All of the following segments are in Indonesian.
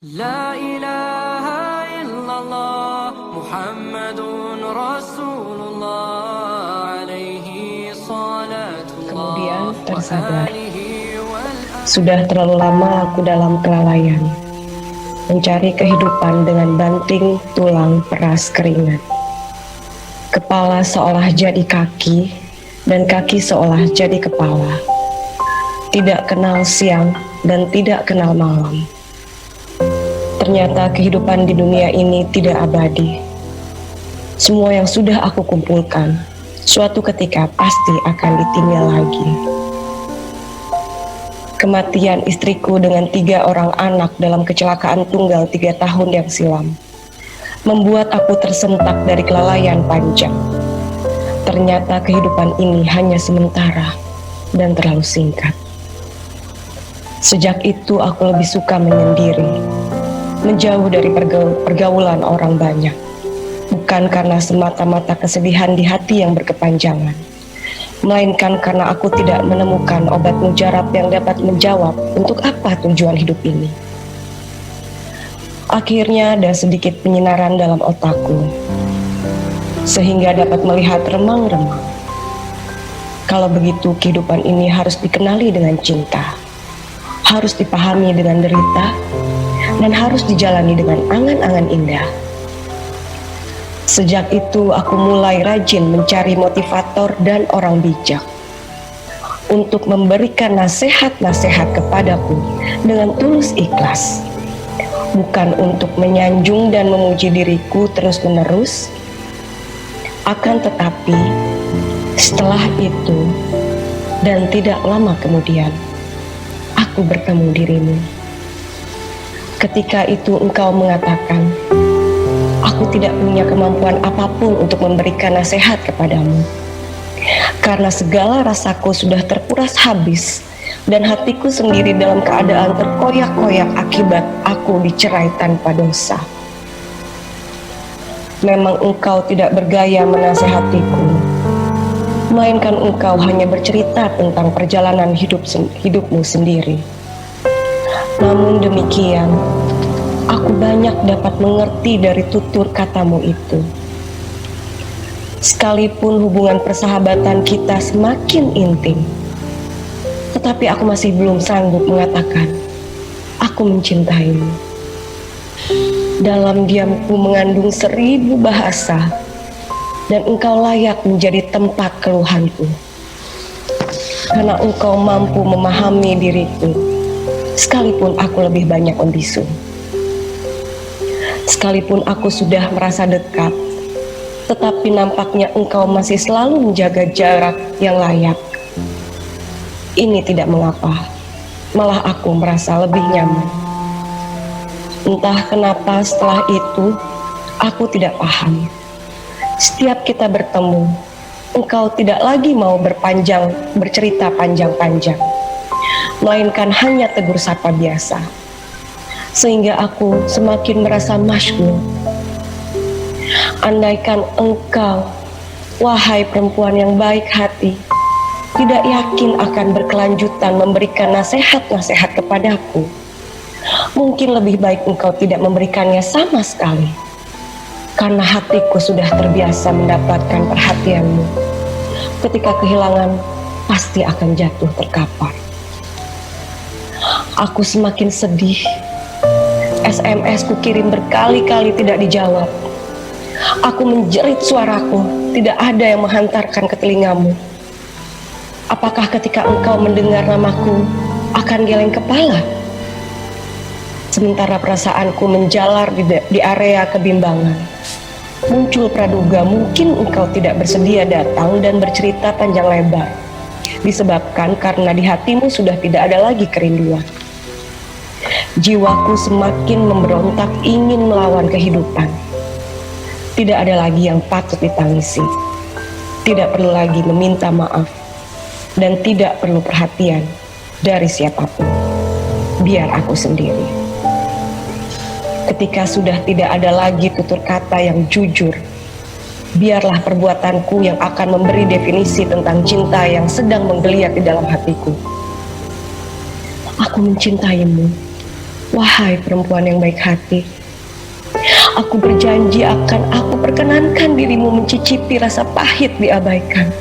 La ilaha illallah Muhammadun Rasulullah alaihi salatullah. Kemudian tersadar, sudah terlalu lama aku dalam kelalaian, mencari kehidupan dengan banting tulang peras keringat. Kepala seolah jadi kaki, dan kaki seolah jadi kepala. Tidak kenal siang dan tidak kenal malam. Ternyata kehidupan di dunia ini tidak abadi. Semua yang sudah aku kumpulkan, suatu ketika pasti akan ditinggal lagi. Kematian istriku dengan 3 orang anak dalam kecelakaan tunggal 3 tahun yang silam membuat aku tersentak dari kelalaian panjang. Ternyata kehidupan ini hanya sementara dan terlalu singkat. Sejak itu aku lebih suka menyendiri, menjauh dari pergaulan orang banyak, bukan karena semata-mata kesedihan di hati yang berkepanjangan, melainkan karena aku tidak menemukan obat mujarab yang dapat menjawab untuk apa tujuan hidup ini. Akhirnya ada sedikit penyinaran dalam otakku, sehingga dapat melihat remang-remang. Kalau begitu, kehidupan ini harus dikenali dengan cinta, harus dipahami dengan derita, dan harus dijalani dengan angan-angan indah. Sejak itu aku mulai rajin mencari motivator dan orang bijak untuk memberikan nasihat-nasihat kepadaku dengan tulus ikhlas, bukan untuk menyanjung dan memuji diriku terus-menerus. Akan tetapi setelah itu dan tidak lama kemudian, aku bertemu dirimu. Ketika itu engkau mengatakan, aku tidak punya kemampuan apapun untuk memberikan nasihat kepadamu, karena segala rasaku sudah terkuras habis, dan hatiku sendiri dalam keadaan terkoyak-koyak akibat aku dicerai tanpa dosa. Memang engkau tidak bergaya menasehatiku, melainkan engkau hanya bercerita tentang perjalanan hidupmu sendiri. Namun demikian, aku banyak dapat mengerti dari tutur katamu itu. Sekalipun hubungan persahabatan kita semakin intim, tetapi aku masih belum sanggup mengatakan, aku mencintaimu. Dalam diamku mengandung 1000 bahasa, dan engkau layak menjadi tempat keluhanku. Karena engkau mampu memahami diriku, sekalipun aku lebih banyak membisu. Sekalipun aku sudah merasa dekat, tetapi nampaknya engkau masih selalu menjaga jarak yang layak. Ini tidak mengapa, malah aku merasa lebih nyaman. Entah kenapa setelah itu, aku tidak paham. Setiap kita bertemu, engkau tidak lagi mau bercerita panjang-panjang, melainkan hanya tegur sapa biasa, sehingga aku semakin merasa masyghul. Andaikan engkau, wahai perempuan yang baik hati, tidak yakin akan berkelanjutan memberikan nasihat-nasihat kepadaku, mungkin lebih baik engkau tidak memberikannya sama sekali, karena hatiku sudah terbiasa mendapatkan perhatianmu. Ketika kehilangan, pasti akan jatuh terkapar. Aku semakin sedih. SMS ku kirim berkali-kali tidak dijawab. Aku menjerit suaraku, tidak ada yang menghantarkan ke telingamu. Apakah ketika engkau mendengar namaku akan geleng kepala? Sementara perasaanku menjalar di area kebimbangan, muncul praduga mungkin engkau tidak bersedia datang dan bercerita panjang lebar, disebabkan karena di hatimu sudah tidak ada lagi kerinduan. Jiwaku semakin memberontak ingin melawan kehidupan. Tidak ada lagi yang patut ditangisi, tidak perlu lagi meminta maaf, dan tidak perlu perhatian dari siapapun. Biar aku sendiri. Ketika sudah tidak ada lagi tutur kata yang jujur, biarlah perbuatanku yang akan memberi definisi tentang cinta yang sedang menggeliat di dalam hatiku. Aku mencintaimu, Wahai perempuan yang baik hati, aku berjanji akan aku perkenankan dirimu mencicipi rasa pahit diabaikan,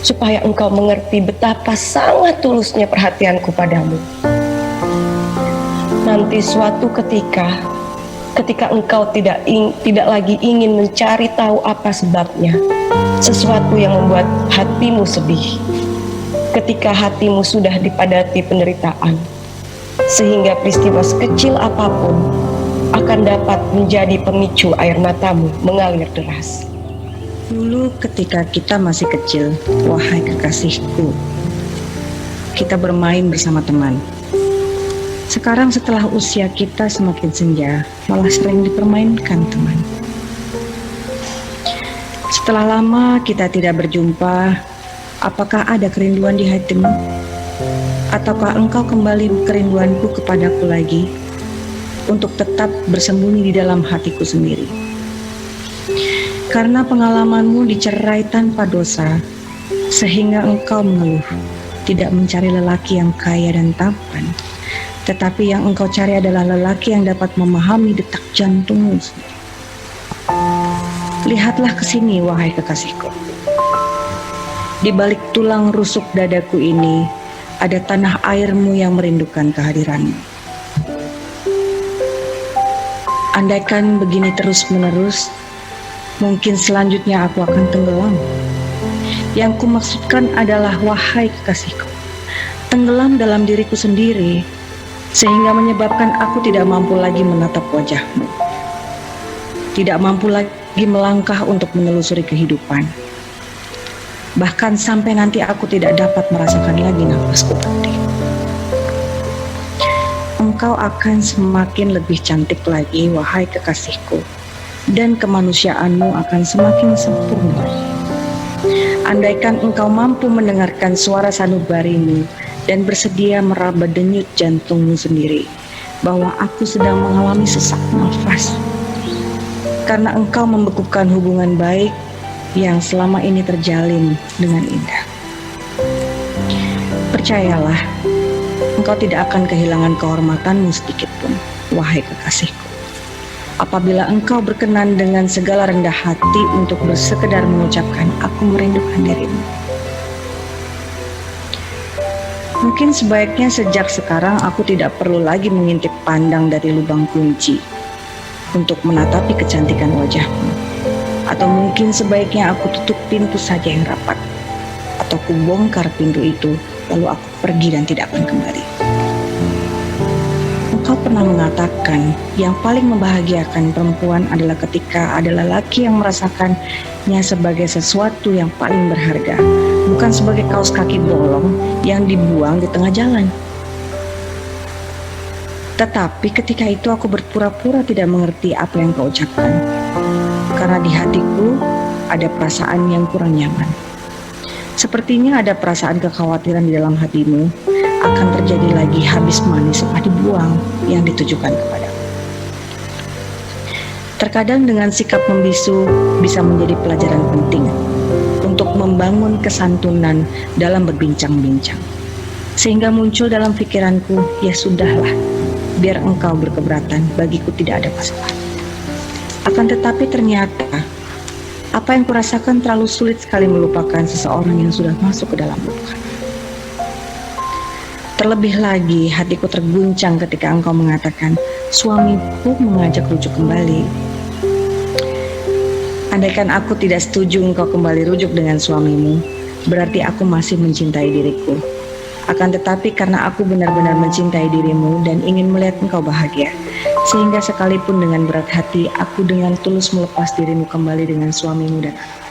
supaya engkau mengerti betapa sangat tulusnya perhatianku padamu. Nanti suatu ketika engkau tidak lagi ingin mencari tahu apa sebabnya, sesuatu yang membuat hatimu sedih, ketika hatimu sudah dipadati penderitaan, sehingga peristiwa sekecil apapun akan dapat menjadi pemicu air matamu mengalir deras. Dulu ketika kita masih kecil, wahai kekasihku, kita bermain bersama teman. Sekarang setelah usia kita semakin senja, malah sering dipermainkan teman. Setelah lama kita tidak berjumpa, apakah ada kerinduan di hatimu? Ataukah engkau kembali kerinduanku kepadaku lagi, untuk tetap bersembunyi di dalam hatiku sendiri? Karena pengalamanmu dicerai tanpa dosa, sehingga engkau mengeluh, tidak mencari lelaki yang kaya dan tampan, tetapi yang engkau cari adalah lelaki yang dapat memahami detak jantungmu sendiri. Lihatlah ke sini, wahai kekasihku. Di balik tulang rusuk dadaku ini, ada tanah airmu yang merindukan kehadiranmu. Andaikan begini terus-menerus, mungkin selanjutnya aku akan tenggelam. Yang kumaksudkan adalah, wahai kekasihku, tenggelam dalam diriku sendiri, sehingga menyebabkan aku tidak mampu lagi menatap wajahmu, tidak mampu lagi melangkah untuk menelusuri kehidupan. Bahkan sampai nanti aku tidak dapat merasakan lagi nafasku tadi. Engkau akan semakin lebih cantik lagi, wahai kekasihku, dan kemanusiaanmu akan semakin sempurna. Andaikan engkau mampu mendengarkan suara sanubarimu dan bersedia meraba denyut jantungmu sendiri, bahwa aku sedang mengalami sesak nafas, karena engkau membekukan hubungan baik yang selama ini terjalin dengan indah. Percayalah, engkau tidak akan kehilangan kehormatanmu sedikit pun, wahai kekasihku, apabila engkau berkenan dengan segala rendah hati untuk bersekedar mengucapkan aku merindukan dirimu. Mungkin sebaiknya sejak sekarang aku tidak perlu lagi mengintip pandang dari lubang kunci untuk menatapi kecantikan wajahmu. Atau mungkin sebaiknya aku tutup pintu saja yang rapat, atau ku bongkar pintu itu, lalu aku pergi dan tidak akan kembali. Engkau pernah mengatakan yang paling membahagiakan perempuan adalah ketika ada lelaki yang merasakannya sebagai sesuatu yang paling berharga, bukan sebagai kaos kaki bolong yang dibuang di tengah jalan. Tetapi ketika itu aku berpura-pura tidak mengerti apa yang kau ucapkan, karena di hatiku ada perasaan yang kurang nyaman. Sepertinya ada perasaan kekhawatiran di dalam hatimu akan terjadi lagi habis manis setelah dibuang yang ditujukan kepadamu. Terkadang dengan sikap membisu bisa menjadi pelajaran penting untuk membangun kesantunan dalam berbincang-bincang, sehingga muncul dalam pikiranku, ya sudahlah, biar engkau berkeberatan, bagiku tidak ada masalah. Akan tetapi ternyata apa yang kurasakan terlalu sulit sekali melupakan seseorang yang sudah masuk ke dalam luka. Terlebih lagi hatiku terguncang ketika engkau mengatakan suamiku mengajak rujuk kembali. Andaikan aku tidak setuju engkau kembali rujuk dengan suamimu, berarti aku masih mencintai diriku. Akan tetapi karena aku benar-benar mencintai dirimu dan ingin melihat engkau bahagia, sehingga sekalipun dengan berat hati, aku dengan tulus melepas dirimu kembali dengan suamimu dan anak.